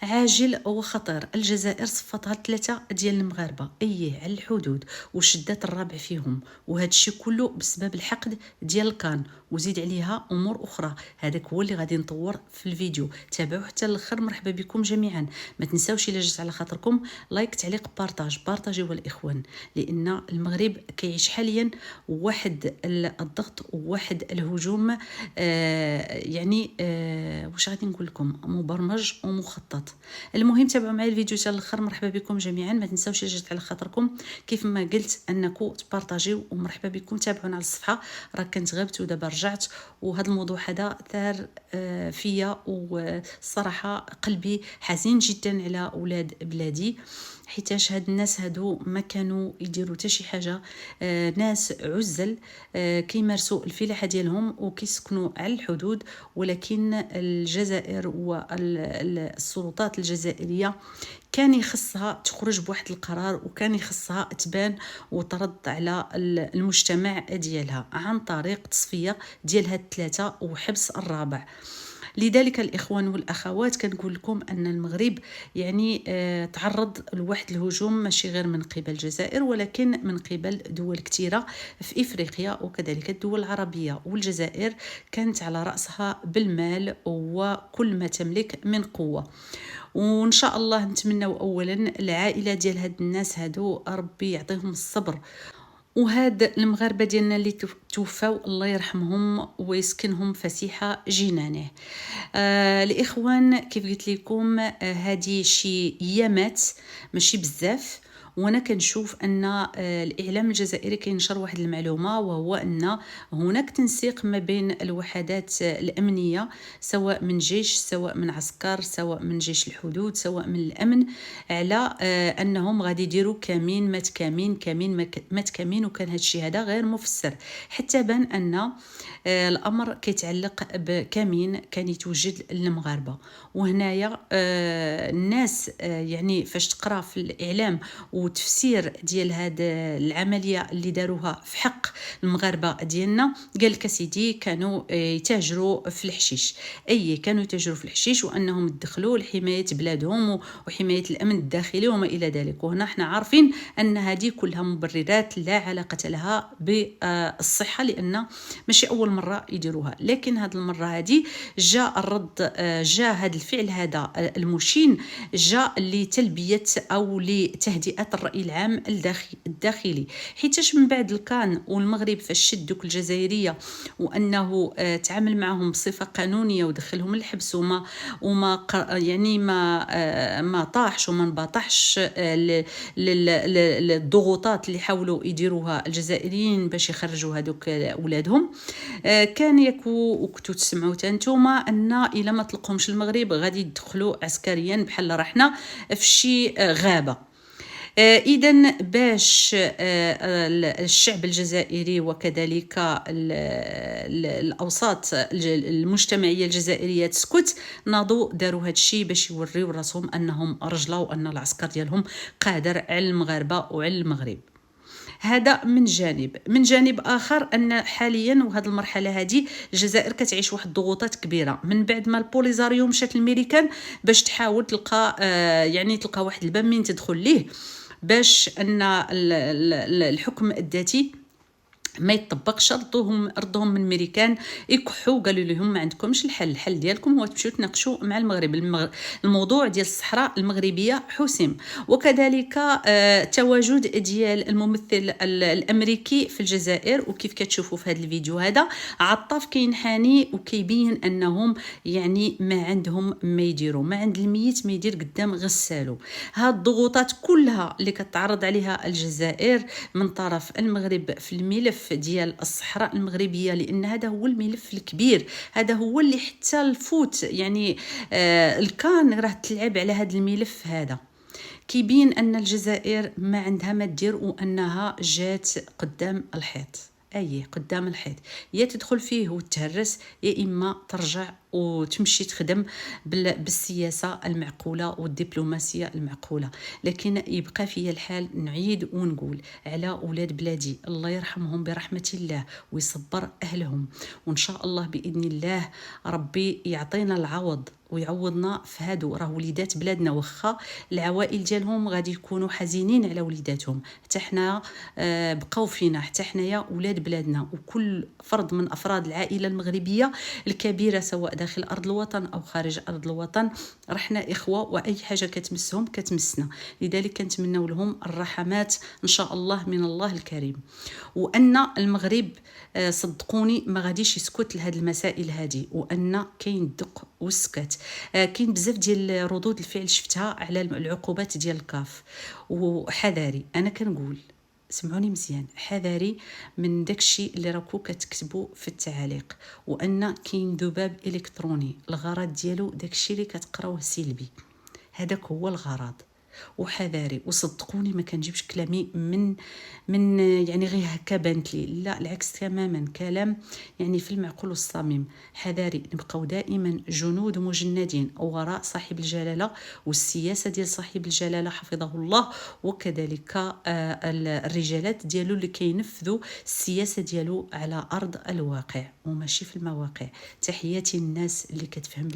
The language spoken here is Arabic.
عاجل وخطير. الجزائر صفتها 3 ديال المغاربه على الحدود وشدات الرابع فيهم، وهذا الشيء كله بسبب الحقد ديال الكان، وزيد عليها امور اخرى. هذاك هو اللي غادي نطور في الفيديو، تابعوه حتى الاخر. مرحبا بكم جميعا. ما تنساوش الا جات على خاطركم لايك، تعليق، بارطاجيو الاخوان، لان المغرب كيعيش حاليا واحد الضغط وواحد الهجوم واش غادي نقول لكم، مبرمج ومخطط. المهم تابعوا معايا الفيديو حتى الاخر. مرحبا بكم جميعا. ما تنساوش الا جات على خاطركم كيف ما قلت انكم تبارطاجيو، ومرحبا بكم. تابعونا على الصفحه، راه كنت غبت ودابا رجعت، وهذا الموضوع هذا ثار فيا، والصراحه قلبي حزين جدا على اولاد بلادي، حيتاش هاد الناس هادو ما كانوا يديروا حتى شي حاجه. ناس عزل كيمارسوا الفلاحه ديالهم وكيسكنوا على الحدود، ولكن الجزائر والسلطات الجزائريه كان يخصها تخرج بواحد القرار، وكان يخصها تبان وترد على المجتمع ديالها عن طريق تصفيه ديال هاد 3 وحبس الرابع. لذلك الإخوان والأخوات كنقول لكم أن المغرب تعرض لواحد الهجوم، ماشي غير من قبل الجزائر ولكن من قبل دول كثيرة في إفريقيا وكذلك الدول العربية، والجزائر كانت على رأسها بالمال وكل ما تملك من قوة. وإن شاء الله نتمنى أولا العائلة ديال هاد الناس هادو ربي يعطيهم الصبر، وهاد المغاربه ديالنا اللي توفاو الله يرحمهم ويسكنهم فسيحه جنانه. الاخوان كيف قلت لكم هذه شي ايامات ماشي بزاف، وانا كنشوف ان الاعلام الجزائري كينشر واحد المعلومه، وهو ان هناك تنسيق ما بين الوحدات الامنيه، سواء من جيش، سواء من عسكر، سواء من جيش الحدود، سواء من الامن، على انهم غادي يديروا كمين مات كمين، كمين مات كمين. وكان هذا الشيء هذا غير مفسر، حتى بان ان الامر كيتعلق بكمين كان يتوجد للمغاربه. وهنايا الناس فاش تقرا في الاعلام وتفسير ديال هاد العمليه اللي داروها في حق المغاربه ديالنا، قال لك سيدي كانوا يتاجروا في الحشيش. كانوا يتاجروا في الحشيش، وانهم دخلوا لحمايه بلادهم وحمايه الامن الداخلي وما الى ذلك. وهنا احنا عارفين ان هذه كلها مبررات لا علاقه لها بالصحه، لان ماشي اول مره يديروها. لكن هذه المره هذه جاء الرد، جاء هذا الفعل هذا المشين، جاء لتلبيه او لتهدئه الراي العام الداخلي. حيتاش من بعد الكان والمغرب فاش شد دوك الجزائريه وانه تعامل معهم بصفه قانونيه ودخلهم الحبس وما ما طاحش وما انبطحش للضغوطات اللي حاولوا يديروها الجزائريين باش يخرجوا هذوك اولادهم. كان وكنتو تسمعوا نتوما ان الا ما طلقهمش المغرب غادي يدخلوا عسكريا بحال رحنا في شي غابه. إذن باش الشعب الجزائري وكذلك الأوساط المجتمعية الجزائرية تسكت، ناضوا داروا هذا الشيء باش يوريو راسهم أنهم رجلة، وأن العسكر ديالهم قادر على المغاربة وعلى المغرب. هذا من جانب. من جانب اخر ان حاليا وهذه المرحله هذه الجزائر كتعيش واحد الضغوطات كبيره من بعد ما البوليزاريو مشات للميريكان باش تحاول تلقى تلقى واحد الباب من تدخل ليه، باش ان الحكم الذاتي ما يطبقش. ردهم من الميريكان يكحوا، قالوا لهم ما عندكمش الحل ديالكم هو تمشيو تناقشوا مع المغرب. الموضوع ديال الصحراء المغربيه حسم. وكذلك تواجد ديال الممثل الامريكي في الجزائر، وكيف كتشوفوا في هذا الفيديو هذا عطاف كينحني وكيبين انهم ما عندهم ما يديروا، ما عند الميت ما يدير قدام غسالو. هاد الضغوطات كلها اللي كتعرض عليها الجزائر من طرف المغرب في الملف ديال الصحراء المغربيه، لان هذا هو الملف الكبير، هذا هو اللي حتى الفوت الكان راه تلعب على هذا الملف هذا. كيبين ان الجزائر ما عندها ما دير، وانها جات قدام الحيط. قدام الحيط، يا تدخل فيه وتهرس، يا اما ترجع وتمشي تخدم بالسياسه المعقوله والدبلوماسيه المعقوله. لكن يبقى فيا الحال نعيد ونقول على اولاد بلادي الله يرحمهم برحمه الله ويصبر اهلهم، وان شاء الله باذن الله ربي يعطينا العوض ويعوضنا في هادو. راه وليدات بلادنا، واخا العوائل ديالهم غادي يكونوا حزينين على وليداتهم، حتى حنا بقاو فينا، حتى حنايا ولاد بلادنا، وكل فرد من افراد العائله المغربيه الكبيره سواء داخل ارض الوطن او خارج ارض الوطن، رحنا اخوه، واي حاجه كتمسهم كتمسنا. لذلك كنتمنوا لهم الرحمات ان شاء الله من الله الكريم. وان المغرب صدقوني ما غاديش يسكت لهاد المسائل هذه، وان كاين الدق والسكات. كاين بزاف ديال ردود الفعل شفتها على العقوبات ديال الكاف. وحذاري، انا كنقول سمعوني مزيان، حذاري من داكشي اللي راكو كتكتبوا في التعاليق، وان كاين ذباب الكتروني الغرض ديالو داكشي اللي كتقراوه سلبي، هذاك هو الغرض. وحذاري، وصدقوني ما كنجيبش كلامي من يعني غير هكا بانت لي، لا العكس تماما، كلام يعني في المعقول والصميم. حذاري، نبقاو دائما جنود مجندين وراء صاحب الجلاله والسياسه ديال صاحب الجلاله حفظه الله، وكذلك الرجالات ديالو اللي كينفذوا السياسه ديالو على ارض الواقع وماشي في المواقع. تحياتي الناس اللي كتفهم